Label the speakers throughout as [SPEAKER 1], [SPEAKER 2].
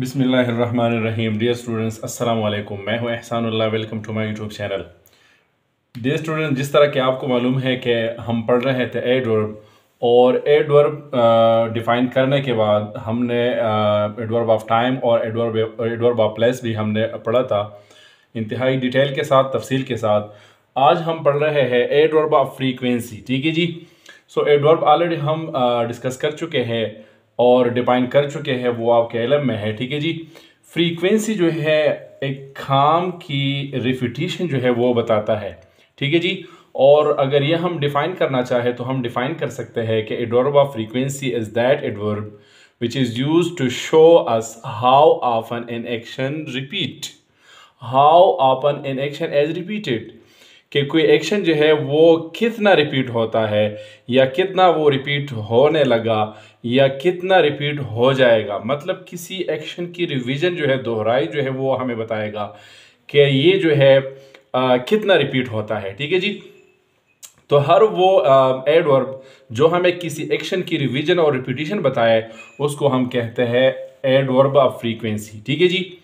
[SPEAKER 1] बिस्मिल्लाहिर्रहमानिर्रहीम। Dear students, अस्सलाम वालेकुम। मैं हूं Ehsanullah. Welcome to my YouTube channel. Dear student, जिस तरह कि आपको मालूम है कि हम पढ़ रहे थे एडवर्ब और एडवर्ब डिफ़ाइन करने के बाद हमने एडवर्ब ऑफ टाइम और एडवर्ब ऑफ प्लेस भी हमने पढ़ा था इंतहाई डिटेल के साथ, तफसील के साथ। आज हम पढ़ रहे हैं एडवर्ब ऑफ फ्रीक्वेंसी। ठीक है जी। सो एडवर्ब ऑलरेडी हम डिस्कस कर चुके हैं और डिफाइन कर चुके हैं, वो आपके इल्म में है। ठीक है जी। फ्रीक्वेंसी जो है एक काम की रिपीटिशन जो है वो बताता है। ठीक है जी। और अगर ये हम डिफाइन करना चाहे तो हम डिफाइन कर सकते हैं कि adverb of frequency is that adverb which is used to show us how often an action repeat, how often an action is repeated, कि कोई एक्शन जो है वो कितना रिपीट होता है या कितना वो रिपीट होने लगा या कितना रिपीट हो जाएगा। मतलब किसी एक्शन की रिवीजन जो है, दोहराई जो है, वो हमें बताएगा कि ये जो है कितना रिपीट होता है। ठीक है जी। तो हर वो एडवर्ब जो हमें किसी एक्शन की रिवीजन और रिपीटिशन बताए उसको हम कहते हैं एडवर्ब ऑफ फ्रीक्वेंसी। ठीक है जी।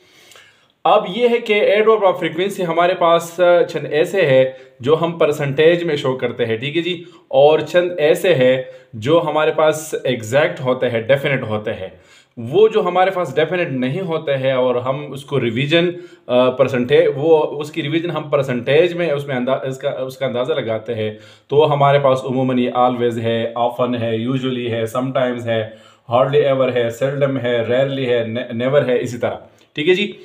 [SPEAKER 1] अब ये है कि एडवर्ब ऑफ फ्रीक्वेंसी हमारे पास चंद ऐसे है जो हम परसेंटेज में शो करते हैं। ठीक है जी। और चंद ऐसे है जो हमारे पास एग्जैक्ट होते हैं, डेफिनेट होते हैं। वो जो हमारे पास डेफिनेट नहीं होते हैं और हम उसको रिवीजन परसेंटेज, वो उसकी रिवीजन हम परसेंटेज में उसमें उसका अंदाज़ा लगाते हैं। तो हमारे पास उमूमन ये ऑलवेज है, ऑफन है, यूजुअली है, समटाइम्स है, हार्डली एवर है, सेल्डम है, रेयरली है, नेवर है, इसी तरह। ठीक है जी।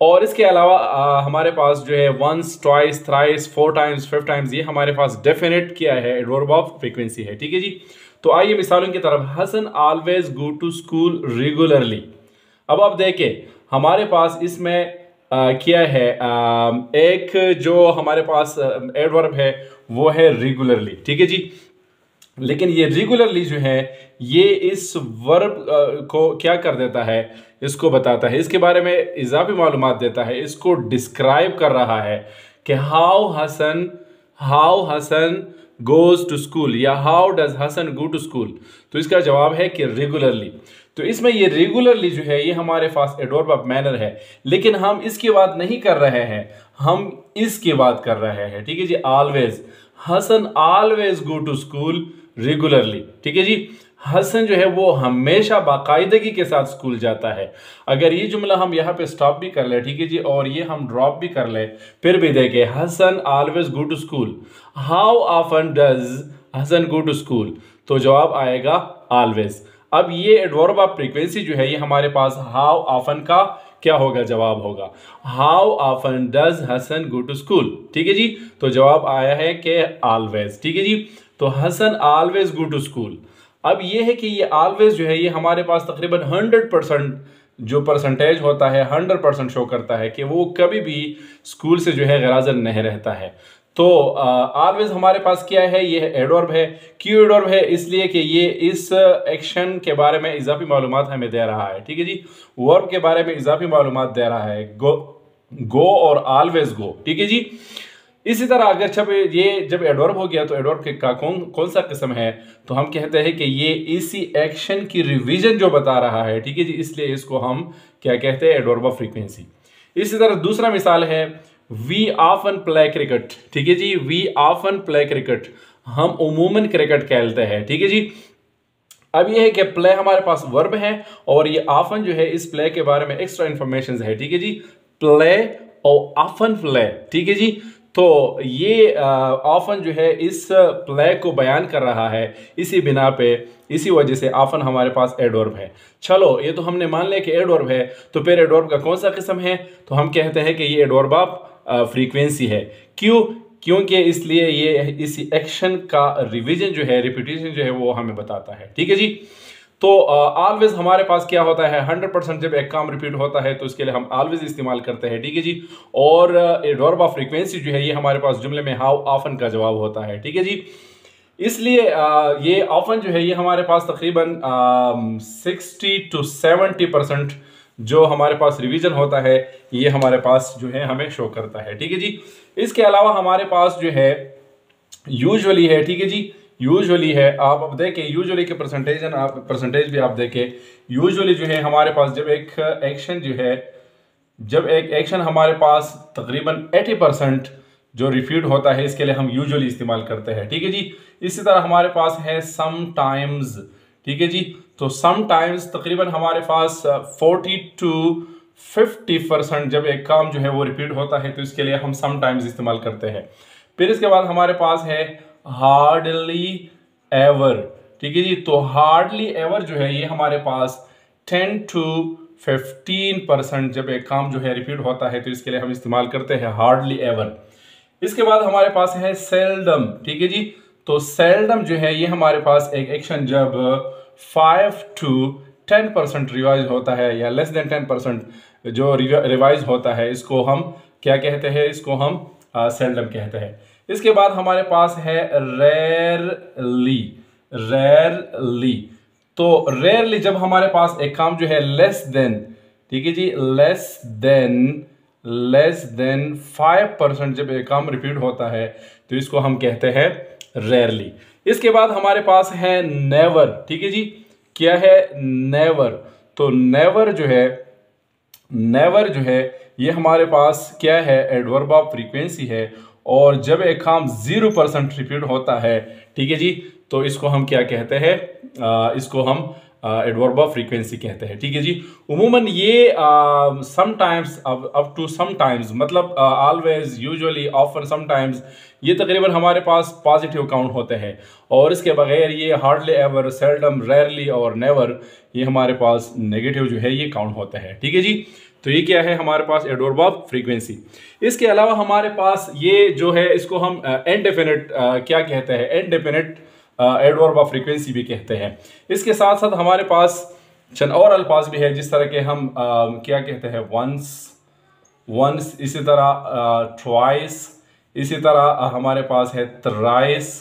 [SPEAKER 1] और इसके अलावा हमारे पास जो है once, twice, thrice, 4 times, 5 times, ये हमारे पास डेफिनेट किया है, एडवर्ब ऑफ फ्रीक्वेंसी है। ठीक है जी। तो आइए मिसालों की तरफ। Hasan always go to school regularly. अब आप देखें हमारे पास इसमें क्या है, एक जो हमारे पास एडवर्ब है वो है रेगुलरली। ठीक है जी। लेकिन ये रेगुलरली जो है ये इस वर्ब को क्या कर देता है, इसको बताता है, इसके बारे में इजाफी मालूमात देता है, इसको डिस्क्राइब कर रहा है कि how Hasan goes to school या how does Hasan go to school. तो इसका जवाब है कि रेगुलरली। तो इसमें ये रेगुलरली जो है ये हमारे पास एडवर्ब ऑफ मैनर है, लेकिन हम इसकी बात नहीं कर रहे हैं, हम इसकी बात कर रहे हैं। ठीक है जी। Always, Hasan always go to school regularly. ठीक है जी। हसन जो है वो हमेशा बाकायदगी के साथ स्कूल जाता है। अगर ये जुमला हम यहाँ पे स्टॉप भी कर ले, ठीक है जी, और ये हम ड्रॉप भी कर ले, फिर भी देखे Hasan always go to school, how often does Hasan go to school, तो जवाब आएगा ऑलवेज। अब ये एडवर्ब ऑफ फ्रीक्वेंसी जो है ये हमारे पास हाउ ऑफन का क्या होगा, जवाब होगा how often does Hasan go to school. ठीक है जी। तो जवाब आया है कि ऑलवेज। ठीक है जी। तो Hasan always go to school. अब ये है कि ये ऑलवेज जो है ये हमारे पास तकरीबन 100% जो परसेंटेज होता है 100% शो करता है कि वो कभी भी स्कूल से जो है गैरहाजिर नहीं रहता है। तो ऑलवेज हमारे पास क्या है, ये एडवर्ब है। क्यों एडवर्ब है? इसलिए कि ये इस एक्शन के बारे में इजाफी मालूमात हमें दे रहा है। ठीक है जी। वर्ब के बारे में इजाफी मालूमात दे रहा है, गो और ऑलवेज गो। ठीक है जी। इसी तरह अगर जब एडवर्ब हो गया तो एडवर्ब के का कौन सा किस्म है, तो हम कहते हैं कि ये इसी एक्शन की रिवीजन जो बता रहा है। ठीक है जी। इसलिए इसको हम क्या कहते हैं, एडवर्ब ऑफ फ्रीक्वेंसी। इसी तरह दूसरा मिसाल है वी ऑफन प्ले क्रिकेट। ठीक है जी। वी ऑफन प्ले क्रिकेट, हम उमूमन क्रिकेट खेलते हैं। ठीक है जी। अब ये है कि प्ले हमारे पास वर्ब है और ये ऑफन जो है इस प्ले के बारे में एक्स्ट्रा इंफॉर्मेशन है। ठीक है जी। प्ले और ऑफन प्ले। ठीक है जी। तो ये ऑफन जो है इस प्ले को बयान कर रहा है, इसी बिना पे, इसी वजह से ऑफन हमारे पास एडवर्ब है। चलो ये तो हमने मान लिया कि एडवर्ब है, तो फिर एडवर्ब का कौन सा किस्म है, तो हम कहते हैं कि ये एडवर्ब ऑफ फ्रीक्वेंसी है। क्यों? क्योंकि इसलिए ये इसी एक्शन का रिवीजन जो है, रिपीटिशन जो है वो हमें बताता है। ठीक है जी। तो ऑलवेज हमारे पास क्या होता है, 100% जब एक काम रिपीट होता है तो इसके लिए हम ऑलवेज इस्तेमाल करते हैं। ठीक है जी। और एडवर्ब ऑफ फ्रीक्वेंसी जो है ये हमारे पास जुमले में हाउ ऑफन का जवाब होता है। ठीक है जी। इसलिए ये ऑफन जो है ये हमारे पास तकरीबन 60 to 70% जो हमारे पास रिवीजन होता है ये हमारे पास जो है हमें शो करता है। ठीक है जी। इसके अलावा हमारे पास जो है यूजुअली है। ठीक है जी। यूजुअली है। आप अब देखें यूजुअली के परसेंटेज भी आप देखें। यूजुअली जो है हमारे पास जब एक एक्शन हमारे पास तकरीबन 80% जो रिपीट होता है, इसके लिए हम यूजुअली इस्तेमाल करते हैं। ठीक है जी। इसी तरह हमारे पास है समटाइम्स। ठीक है जी। तो समटाइम्स तकरीबन हमारे पास 40 to 50% जब एक काम जो है वो रिपीट होता है तो इसके लिए हम समटाइम्स इस्तेमाल करते हैं। फिर इसके बाद हमारे पास है हार्डली एवर। ठीक है जी। तो हार्डली एवर जो है ये हमारे पास 10 to 15% जब एक काम जो है रिपीट होता है तो इसके लिए हम इस्तेमाल करते हैं हार्डली एवर। इसके बाद हमारे पास है सेल्डम। ठीक है जी। तो सेल्डम जो है ये हमारे पास एक एक्शन जब 5 to 10% रिवाइज होता है या लेस देन 10% जो रिवाइज होता है, इसको हम क्या कहते हैं? इसको हम सेल्डम कहते हैं। इसके बाद हमारे पास है रेयरली। तो रेयरली जब हमारे पास एक काम जो है लेस देन, ठीक है जी, लेस देन 5% जब एक काम रिपीट होता है तो इसको हम कहते हैं रेयरली। इसके बाद हमारे पास है नेवर। ठीक है जी। क्या है? नेवर। तो नेवर जो है ये हमारे पास क्या है? एडवर्ब ऑफ फ्रीक्वेंसी है। और जब एक काम 0% रिपीट होता है, ठीक है जी, तो इसको हम क्या कहते हैं? इसको हम एडवर्ब ऑफ फ्रीक्वेंसी कहते हैं। ठीक है जी। उमूमन ये समटाइम्स, अप टू समटाइम्स, मतलब ऑलवेज, यूजुअली, ऑफन, समटाइम्स, ये तकरीबन हमारे पास पॉजिटिव काउंट होते हैं। और इसके बगैर ये हार्डली एवर, सेल्डम, रेयरली और नेवर ये हमारे पास नेगेटिव जो है ये काउंट होते हैं। ठीक है जी। तो ये क्या है? हमारे पास एडवर्ब ऑफ फ्रीक्वेंसी। इसके अलावा हमारे पास ये जो है इसको हम इनडेफिनिट क्या कहते हैं? इनडेफिनिट एडवर्ब ऑफ फ्रीक्वेंसी भी कहते हैं। इसके साथ साथ हमारे पास चंद और अल्फाज भी है, जिस तरह के हम क्या कहते हैं? वंस, इसी तरह ट्वाइस, इसी तरह हमारे पास है थ्राइस।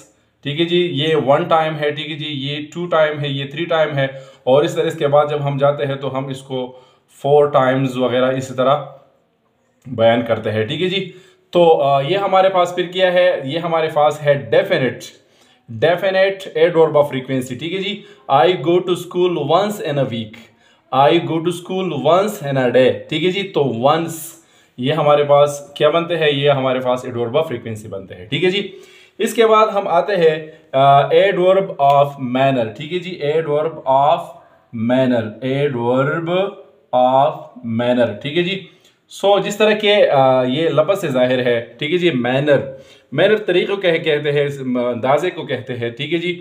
[SPEAKER 1] ठीक है जी। ये 1 टाइम है। ठीक है जी। ये 2 टाइम है, ये 3 टाइम है। और इस तरह इसके बाद जब हम जाते हैं तो हम इसको 4 टाइम्स वगैरह इसी तरह बयान करते हैं। ठीक है जी। तो ये हमारे पास फिर क्या है? ये हमारे पास है डेफिनेट एडवर्ब ऑफ फ्रीक्वेंसी। ठीक है जी। I go to school once in a week, I go to school once in a day. ठीक है जी। तो वंस ये हमारे पास क्या बनते हैं? ये हमारे पास एडवर्ब ऑफ फ्रीक्वेंसी बनते हैं। ठीक है जी। इसके बाद हम आते हैं एडवर्ब ऑफ मैनर। ठीक है जी। Adverb of manner. ठीक है जी। सो जिस तरह के ये लफ्ज़ से जाहिर है, ठीक है जी, मैनर तरीक़ों कहते हैं, अंदाजे को कहते हैं। ठीक है जी।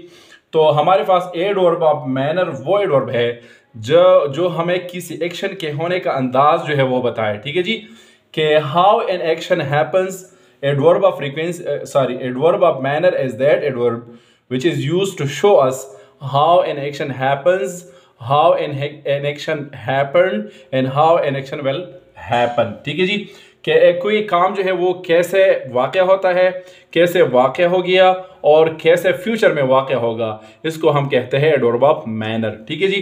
[SPEAKER 1] तो हमारे पास एडवर्ब ऑफ मैनर वो एडवर्ब है जो हमें किसी एक्शन के होने का अंदाज जो है वो बताए। ठीक है जी। कि how an action happens, adverb of manner is that adverb which is used to show us how an action happens, how an action happened and how an action will happen। ठीक है जी। कि कोई काम जो है वो कैसे वाक़या होता है, कैसे वाक़या हो गया और कैसे फ्यूचर में वाक़या होगा, इसको हम कहते हैं एडवर्ब ऑफ मैनर। ठीक है जी।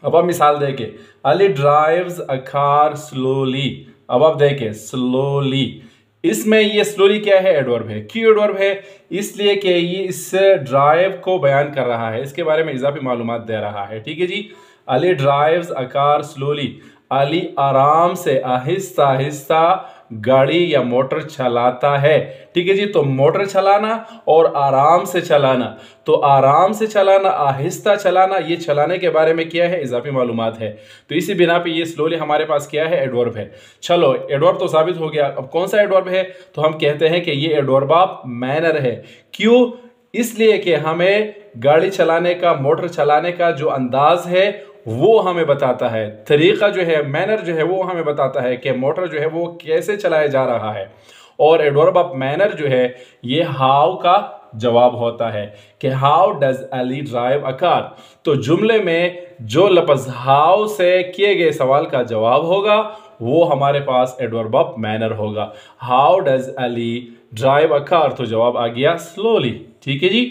[SPEAKER 1] अब आप मिसाल देखें, Ali drives a car slowly. अब आप देखें स्लोली, इसमें ये स्लोली क्या है? एडवर्ब है। क्यों एडवर्ब है? इसलिए कि ये इस ड्राइव को बयान कर रहा है, इसके बारे में इजाफी मालूमात दे रहा है। ठीक है जी। Ali drives a car slowly, Ali आराम से आहिस्ता आहिस्ता गाड़ी या मोटर चलाता है। ठीक है जी। तो मोटर चलाना और आराम से चलाना, तो आराम से चलाना, आहिस्ता चलाना, ये चलाने के बारे में क्या है? इजाफी मालूमात है। तो इसी बिना पे ये स्लोली हमारे पास क्या है? एडवर्ब है। चलो, एडवर्ब तो साबित हो गया। अब कौन सा एडवर्ब है? तो हम कहते हैं कि ये एडवर्ब ऑफ मैनर है। क्यों? इसलिए कि हमें गाड़ी चलाने का, मोटर चलाने का जो अंदाज है वो हमें बताता है, तरीका जो है, मैनर जो है वो हमें बताता है कि मोटर जो है वो कैसे चलाया जा रहा है। और एडवर्ब ऑफ मैनर जो है ये हाउ का जवाब होता है कि how does Ali drive a car. तो जुमले में जो लफ्ज़ हाउ से किए गए सवाल का जवाब होगा वो हमारे पास एडवर्ब ऑफ मैनर होगा। How does Ali drive a car, तो जवाब आ गया स्लोली। ठीक है जी।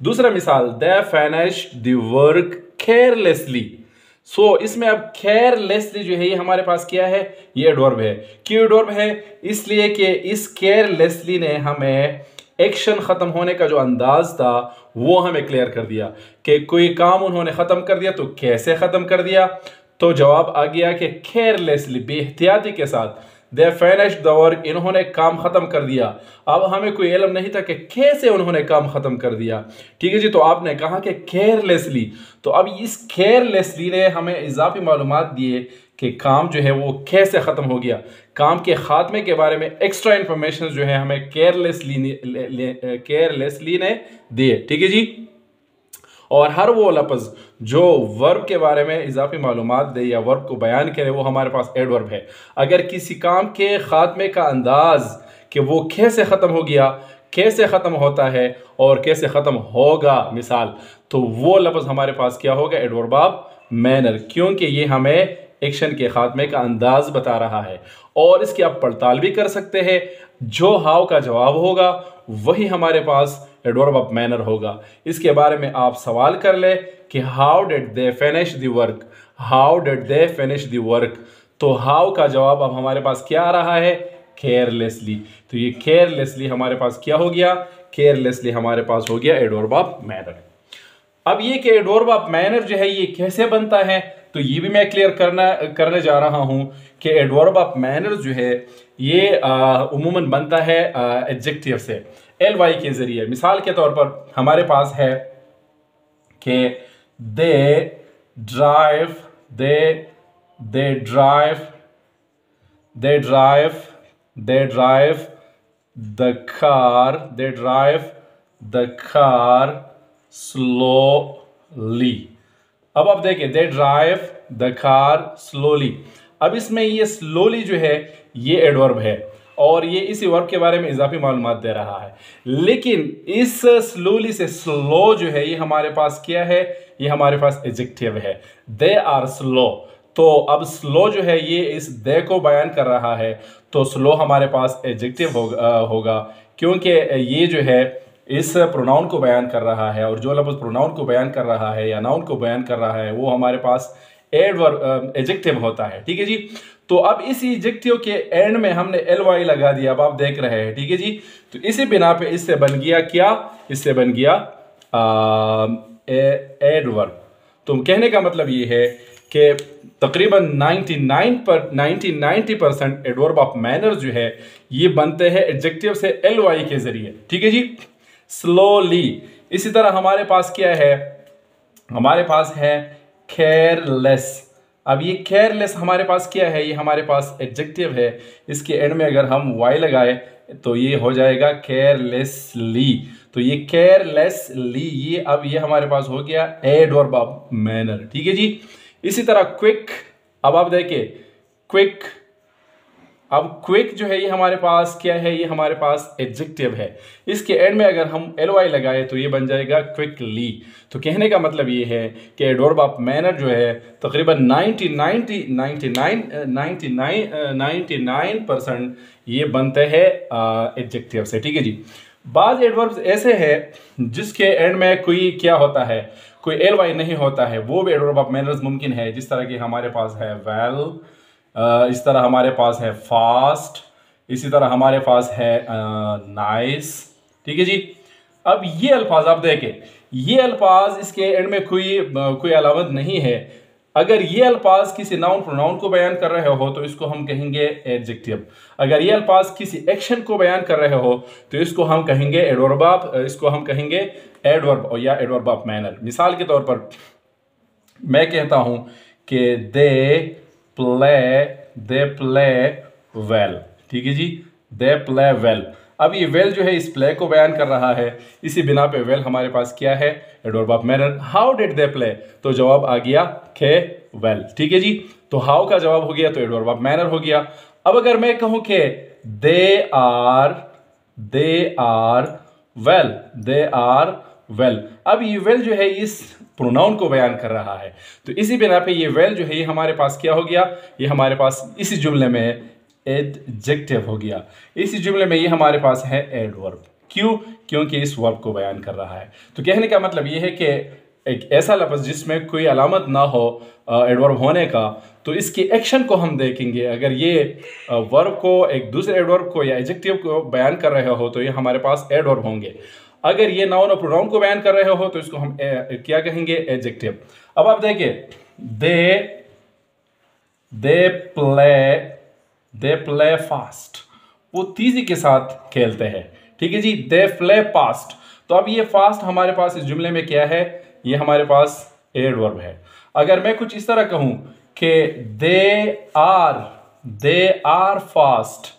[SPEAKER 1] दूसरा मिसाल, they finished the work carelessly. इसमें अब केयरलेसली जो है ये हमारे पास क्या है? ये एडवर्ब है। क्यों एडवर्ब है? इसलिए कि इस केयरलेसली ने हमें एक्शन ख़त्म होने का जो अंदाज था वो हमें क्लियर कर दिया कि कोई काम उन्होंने ख़त्म कर दिया, तो कैसे ख़त्म कर दिया। तो जवाब आ गया कि केयरलेसली, बेहतियाती के साथ, दे फिनिश्ड द वर्क, इन्होंने काम ख़त्म कर दिया। अब हमें कोई इल्म नहीं था कि कैसे उन्होंने काम ख़त्म कर दिया। ठीक है जी, तो आपने कहा कि केयरलेसली, तो अब इस केयरलेसली ने हमें इजाफी मालूमात दिए कि काम जो है वो कैसे ख़त्म हो गया। काम के ख़ात्मे के बारे में एक्स्ट्रा इंफॉर्मेशन जो है हमें केयरलेसली ने दिए। ठीक है जी, और हर वो लफ्ज़ जो वर्ब के बारे में इजाफी मालूमात दे या वर्ब को बयान करे वो हमारे पास एडवर्ब है। अगर किसी काम के ख़ात्मे का अंदाज कि वो कैसे ख़त्म हो गया, कैसे ख़त्म होता है और कैसे ख़त्म होगा मिसाल, तो वो लफ्ज़ हमारे पास क्या होगा, एडवर्ब ऑफ मैनर, क्योंकि ये हमें एक्शन के ख़ात्मे का अंदाज बता रहा है। और इसकी आप पड़ताल भी कर सकते हैं, जो हाउ का जवाब होगा वही हमारे पास एडवर्ब ऑफ मैनर होगा। इसके बारे में आप सवाल कर ले कि how did they finish the work, how did they finish the work, तो हाउ का जवाब अब हमारे पास क्या आ रहा है, केयरलेसली। तो ये केयरलेसली हमारे पास क्या हो गया, केयरलेसली हमारे पास हो गया एडवर्ब ऑफ मैनर। अब ये कि एडवर्ब ऑफ मैनर जो है ये कैसे बनता है, तो ये भी मैं क्लियर करने जा रहा हूं कि एडवर्ब ऑफ मैनर जो है ये उमूमन बनता है एडजेक्टिव से, ly के जरिए। मिसाल के तौर पर हमारे पास है कि they drive, they drive the car slowly. अब आप देखिए, they drive the car slowly. अब इसमें ये स्लोली जो है ये एडवर्ब है और ये इसी वर्ब के बारे में इजाफी मालूमात दे रहा है। लेकिन इस स्लोली से स्लो जो है ये हमारे पास क्या है, ये हमारे पास एडजेक्टिव है, दे आर स्लो। तो अब स्लो जो है ये इस दे को बयान कर रहा है, तो स्लो हमारे पास एडजेक्टिव होगा क्योंकि ये जो है इस प्रोनाउन को बयान कर रहा है, और जो लफ्ज़ प्रोनाउन को बयान कर रहा है या नाउन को बयान कर रहा है वो हमारे पास एडजेक्टिव होता है। ठीक है जी, तो अब इस एडजेक्टिव के एंड में हमने ly लगा दिया, अब आप देख रहे हैं। ठीक है जी, तो इसी बिना पे इससे बन गया क्या, इससे बन गया एडवर्ब। तो कहने का मतलब ये है कि तकरीबन 90% एडवर्ब ऑफ मैनर जो है ये बनते हैं एडजेक्टिव से ly के जरिए। ठीक है जी, स्लोली। इसी तरह हमारे पास क्या है, हमारे पास है केयरलेस। अब ये केयरलेस हमारे पास क्या है, ये हमारे पास एडजेक्टिव है, इसके एंड में अगर हम y लगाए तो ये हो जाएगा केयरलेसली। तो ये केयरलेसली ये अब ये हमारे पास हो गया एडवर्ब ऑफ मैनर। ठीक है जी, इसी तरह क्विक। अब आप देखिए क्विक, अब क्विक जो है ये हमारे पास क्या है, ये हमारे पास एडजेक्टिव है, इसके एंड में अगर हम ly लगाए तो ये बन जाएगा क्विकली। तो कहने का मतलब ये है कि एडवर्ब ऑफ मैनर जो है तकरीबन 99% ये बनते हैं एडजेक्टिव से। ठीक है जी, बाज़ एडवर्ब्स ऐसे हैं जिसके एंड में कोई क्या होता है, कोई ly नहीं होता है, वो भी एडवर्ब ऑफ मैनर्स मुमकिन है, जिस तरह की हमारे पास है वेल, इस तरह हमारे पास है फास्ट, इसी तरह हमारे पास है नाइस। ठीक है जी, अब ये अल्फाज आप देखें, ये अल्फाज इसके एंड में कोई अलामत नहीं है। अगर ये अल्फाज किसी नाउन प्रोनाउन को बयान कर रहे हो तो इसको हम कहेंगे एडजेक्टिव। अगर ये अल्फाज किसी एक्शन को बयान कर रहे हो तो इसको हम कहेंगे एडवर्ब ऑफ, इसको हम कहेंगे एडवर्ब या एडवर्ब ऑफ मैनर। मिसाल के तौर पर मैं कहता हूं कि दे प्ले वेल। ठीक है जी, दे प्ले वेल। अब ये वेल जो है इस प्ले को बयान कर रहा है, इसी बिना पे वेल हमारे पास क्या है, adverb of manner. How did they play, तो जवाब आ गया के वेल। ठीक है जी, तो हाउ का जवाब हो गया तो एडवर्ब ऑफ मैनर हो गया। अब अगर मैं कहूं कि दे आर वेल, अब ये वेल जो है इस प्रोनाउन को बयान कर रहा है, तो इसी बिना पे ये वेल जो है ये हमारे पास क्या हो गया, ये हमारे पास इसी जुमले में एडजेक्टिव हो गया। इसी जुमले में ये हमारे पास है एडवर्ब। क्यों, क्योंकि इस वर्ब को बयान कर रहा है। तो कहने का मतलब ये है कि एक ऐसा लफ्ज़ जिसमें कोई अलामत ना हो एडवर्ब होने का, तो इसके एक्शन को हम देखेंगे। अगर ये वर्ब को एक दूसरे एडवर्ब को या एडजेक्टिव को बयान कर रहे हो तो ये हमारे पास एडवर्ब होंगे। अगर ये नाउन और प्रोनाउन को बयान कर रहे हो तो इसको हम क्या कहेंगे, एडजेक्टिव। अब आप देखिए, दे प्ले फास्ट, वो तेजी के साथ खेलते हैं, ठीक है जी। दे प्ले फास्ट, तो अब ये फास्ट हमारे पास इस जुमले में क्या है, ये हमारे पास एडवर्ब है। अगर मैं कुछ इस तरह कहूं कि दे आर फास्ट,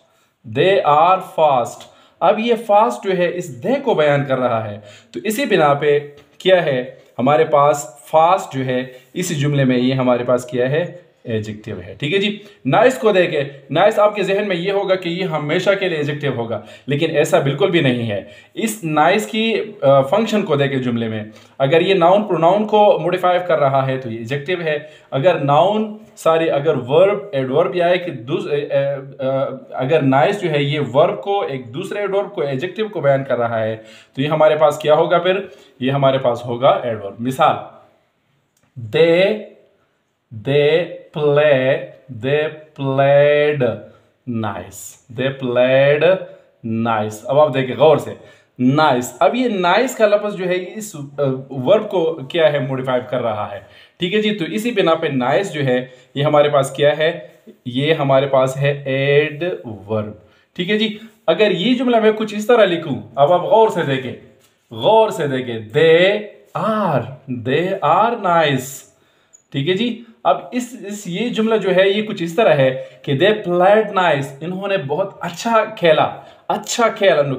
[SPEAKER 1] अब ये फास्ट जो है इस दे को बयान कर रहा है, तो इसी बिना पे क्या है हमारे पास फास्ट जो है इस जुमले में ये हमारे पास क्या है, एडजेक्टिव है, ठीक है जी। नाइस को देखे, नाइस आपके जहन में ये होगा कि ये हमेशा के लिए एडजेक्टिव होगा, लेकिन ऐसा बिल्कुल भी नहीं है। इस नाइस की फंक्शन को देखे जुमले में, अगर ये नाउन प्रोनाउन को मॉडिफाई कर रहा है तो ये एडजेक्टिव है। अगर वर्ब एडवर्ब या अगर नाइस जो है ये वर्ब को एक दूसरे एडवर्ब को एडजेक्टिव को बयान कर रहा है तो ये हमारे पास क्या होगा, फिर ये हमारे पास होगा एडवर्ब। मिसाल, दे प्लेड नाइस। अब आप देखिए गौर से, नाइस, अब ये नाइस का लफ्ज जो है इस वर्ब को क्या है, मॉडिफाई कर रहा है, ठीक है जी। तो इसी बिना पे नाइस जो है ये हमारे पास क्या है, ये हमारे पास है एडवर्ब, ठीक है जी। अगर ये जुमला मैं कुछ इस तरह लिखूं, अब आप गौर से देखें, दे आर नाइस, ठीक है जी। अब इस ये जुमला जो है ये कुछ इस तरह है कि दे प्लेड नाइस, इन्होंने बहुत अच्छा खेला,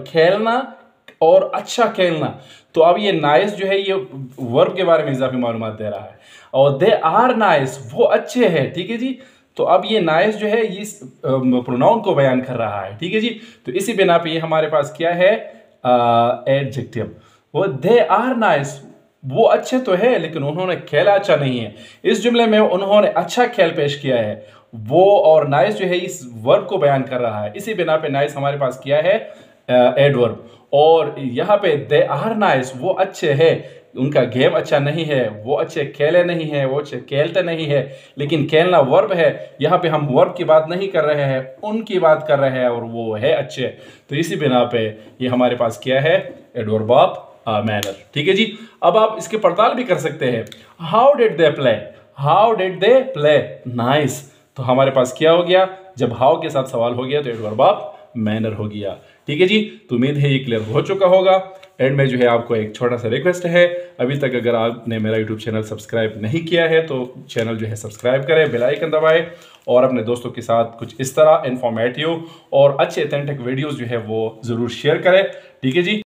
[SPEAKER 1] खेलना और अच्छा खेलना। तो अब ये नाइस जो है ये वर्ब के बारे में इजाफी मालूमात दे रहा है, और दे आर नाइस, वो अच्छे हैं, ठीक है जी। तो अब ये नाइस जो है ये प्रोनाउन को बयान कर रहा है, ठीक है जी। तो इसी बिना पे ये हमारे पास क्या है, एडजेक्टिव। वो दे आर नाइस, वो अच्छे तो है लेकिन उन्होंने खेला अच्छा नहीं है। इस जुमले में उन्होंने अच्छा खेल पेश किया है, वो और नाइस जो है इस वर्ब को बयान कर रहा है, इसी बिना पे नाइस हमारे पास क्या है, एडवर्ब। और यहाँ पे दे आर नाइस, वो अच्छे है, उनका गेम अच्छा नहीं है, वो अच्छे खेले नहीं है, वो अच्छे खेलते नहीं है, लेकिन खेलना वर्ब है। यहाँ पे हम वर्ब की बात नहीं कर रहे हैं, उनकी बात कर रहे हैं, और वो है अच्छे। तो इसी बिना पे ये हमारे पास क्या है, एडवर्ब ऑफ मैनर, ठीक है जी। अब आप इसके पड़ताल भी कर सकते हैं, how did they play nice. तो हमारे पास क्या हो गया, जब हाउ के साथ सवाल हो गया तो एडवर्ब ऑफ मैनर हो गया, ठीक है जी। तो उम्मीद है ये क्लियर हो चुका होगा। एंड में जो है आपको एक छोटा सा रिक्वेस्ट है, अभी तक अगर आपने मेरा यूट्यूब चैनल सब्सक्राइब नहीं किया है तो चैनल जो है सब्सक्राइब करें, बेल आइकन दबाएं, और अपने दोस्तों के साथ कुछ इस तरह इंफॉर्मेटिव और अच्छे ऑथेंटिक वीडियोस जो है वो ज़रूर शेयर करें, ठीक है जी।